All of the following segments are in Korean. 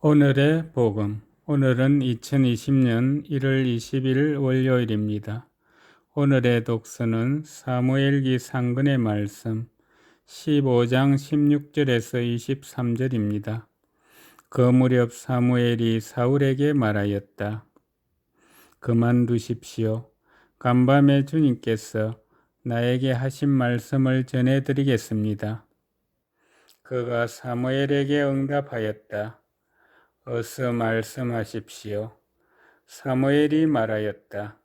오늘의 복음. 오늘은 2020년 1월 20일 월요일입니다. 오늘의 독서는 사무엘기 상근의 말씀 15장 16절에서 23절입니다. 그 무렵 사무엘이 사울에게 말하였다. 그만두십시오. 간밤에 주님께서 나에게 하신 말씀을 전해드리겠습니다. 그가 사무엘에게 응답하였다. 어서 말씀하십시오. 사무엘이 말하였다.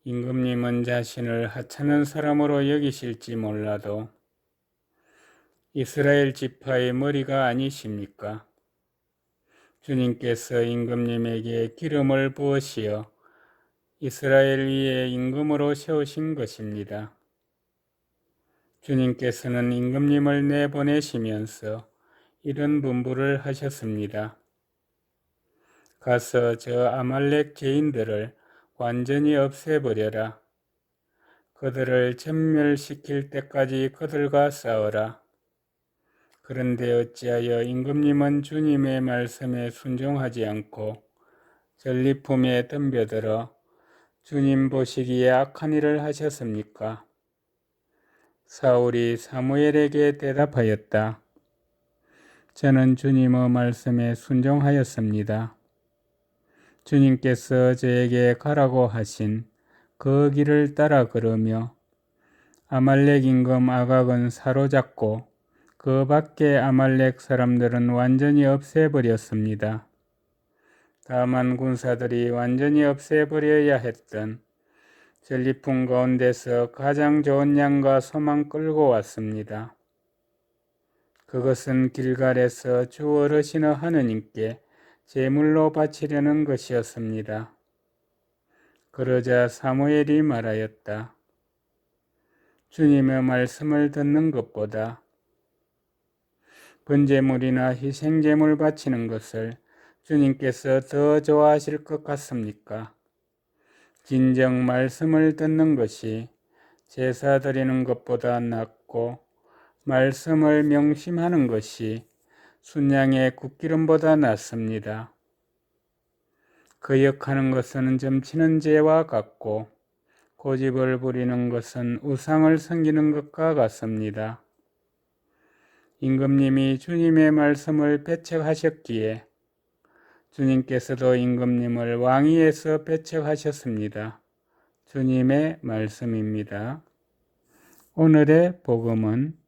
임금님은 자신을 하찮은 사람으로 여기실지 몰라도 이스라엘 지파의 머리가 아니십니까? 주님께서 임금님에게 기름을 부으시어 이스라엘 위에 임금으로 세우신 것입니다. 주님께서는 임금님을 내보내시면서 이런 분부를 하셨습니다. 가서 저 아말렉 죄인들을 완전히 없애버려라. 그들을 전멸시킬 때까지 그들과 싸워라. 그런데 어찌하여 임금님은 주님의 말씀에 순종하지 않고 전리품에 덤벼들어 주님 보시기에 악한 일을 하셨습니까? 사울이 사무엘에게 대답하였다. 저는 주님의 말씀에 순종하였습니다. 주님께서 저에게 가라고 하신 그 길을 따라 걸으며 아말렉 임금 아각은 사로잡고 그 밖에 아말렉 사람들은 완전히 없애버렸습니다. 다만 군사들이 완전히 없애버려야 했던 전리품 가운데서 가장 좋은 양과 소만 끌고 왔습니다. 그것은 길갈에서 주 어르신의 하느님께 제물로 바치려는 것이었습니다. 그러자 사무엘이 말하였다. 주님의 말씀을 듣는 것보다 번제물이나 희생제물 바치는 것을 주님께서 더 좋아하실 것 같습니까? 진정 말씀을 듣는 것이 제사 드리는 것보다 낫고 말씀을 명심하는 것이 순양의 굿기름보다 낫습니다. 거역하는 것은 점치는 죄와 같고 고집을 부리는 것은 우상을 섬기는 것과 같습니다. 임금님이 주님의 말씀을 배척하셨기에 주님께서도 임금님을 왕위에서 배척하셨습니다. 주님의 말씀입니다. 오늘의 복음은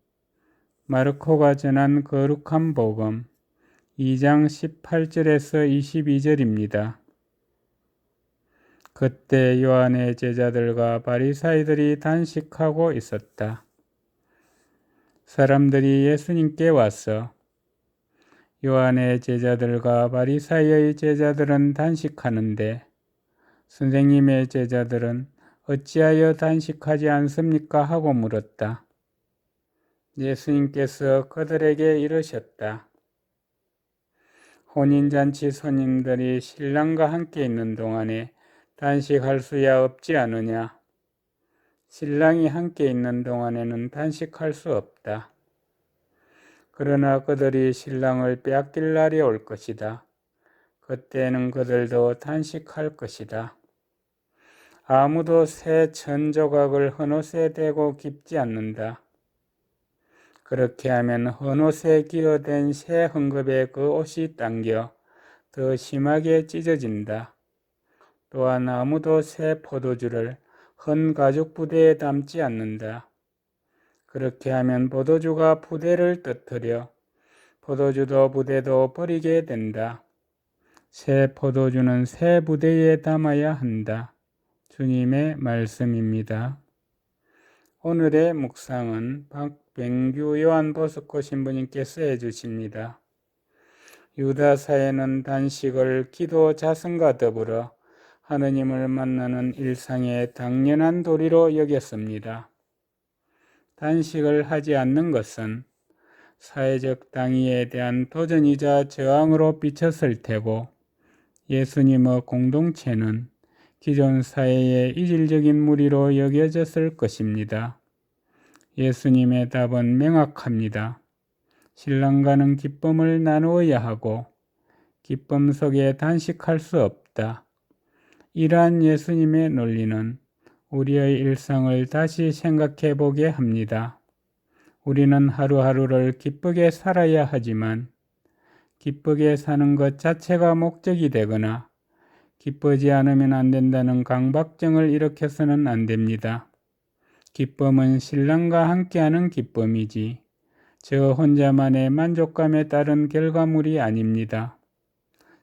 마르코가 전한 거룩한 복음 2장 18절에서 22절입니다. 그때 요한의 제자들과 바리사이들이 단식하고 있었다. 사람들이 예수님께 와서 요한의 제자들과 바리사이의 제자들은 단식하는데 선생님의 제자들은 어찌하여 단식하지 않습니까? 하고 물었다. 예수님께서 그들에게 이르셨다. 혼인잔치 손님들이 신랑과 함께 있는 동안에 단식할 수야 없지 않으냐? 신랑이 함께 있는 동안에는 단식할 수 없다. 그러나 그들이 신랑을 빼앗길 날이 올 것이다. 그때는 그들도 단식할 것이다. 아무도 새 천조각을 헌옷에 대고 깁지 않는다. 그렇게 하면 헌옷에 기어댄 새 헝겊에 그 옷이 당겨 더 심하게 찢어진다. 또한 아무도 새 포도주를 헌 가죽 부대에 담지 않는다. 그렇게 하면 포도주가 부대를 뜨뜨려 포도주도 부대도 버리게 된다. 새 포도주는 새 부대에 담아야 한다. 주님의 말씀입니다. 오늘의 묵상은 박병규 요한보스코 신부님께서 해주십니다. 유다사에는 단식을 기도 자성과 더불어 하느님을 만나는 일상의 당연한 도리로 여겼습니다. 단식을 하지 않는 것은 사회적 당위에 대한 도전이자 저항으로 비쳤을 테고 예수님의 공동체는 기존 사회의 이질적인 무리로 여겨졌을 것입니다. 예수님의 답은 명확합니다. 신랑과는 기쁨을 나누어야 하고 기쁨 속에 단식할 수 없다. 이러한 예수님의 논리는 우리의 일상을 다시 생각해 보게 합니다. 우리는 하루하루를 기쁘게 살아야 하지만 기쁘게 사는 것 자체가 목적이 되거나 기쁘지 않으면 안 된다는 강박증을 일으켜서는 안 됩니다. 기쁨은 신랑과 함께하는 기쁨이지 저 혼자만의 만족감에 따른 결과물이 아닙니다.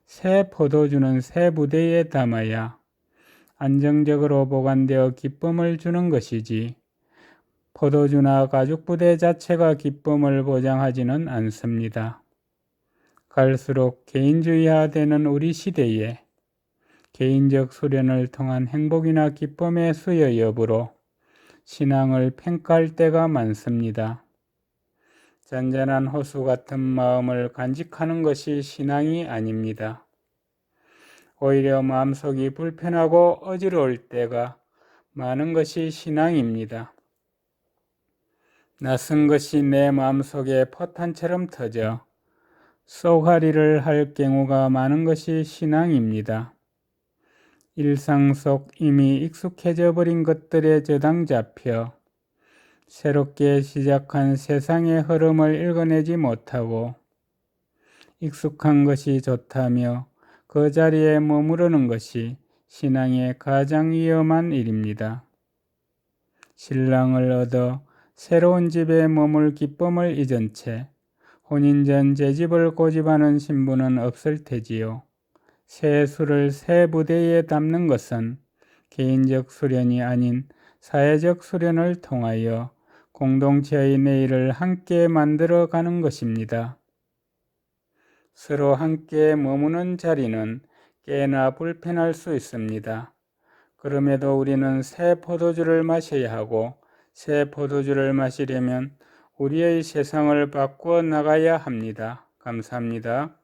새 포도주는 새 부대에 담아야 안정적으로 보관되어 기쁨을 주는 것이지 포도주나 가죽 부대 자체가 기쁨을 보장하지는 않습니다. 갈수록 개인주의화되는 우리 시대에 개인적 수련을 통한 행복이나 기쁨의 수요 여부로 신앙을 평가할 때가 많습니다. 잔잔한 호수 같은 마음을 간직하는 것이 신앙이 아닙니다. 오히려 마음속이 불편하고 어지러울 때가 많은 것이 신앙입니다. 낯선 것이 내 마음속에 포탄처럼 터져 쏘가리를 할 경우가 많은 것이 신앙입니다. 일상 속 이미 익숙해져 버린 것들에 저당 잡혀 새롭게 시작한 세상의 흐름을 읽어내지 못하고 익숙한 것이 좋다며 그 자리에 머무르는 것이 신앙의 가장 위험한 일입니다. 신랑을 얻어 새로운 집에 머물 기쁨을 잊은 채 혼인 전 제집을 고집하는 신부는 없을 테지요. 새 술을 새 부대에 담는 것은 개인적 수련이 아닌 사회적 수련을 통하여 공동체의 내일을 함께 만들어 가는 것입니다. 서로 함께 머무는 자리는 꽤나 불편할 수 있습니다. 그럼에도 우리는 새 포도주를 마셔야 하고 새 포도주를 마시려면 우리의 세상을 바꾸어 나가야 합니다. 감사합니다.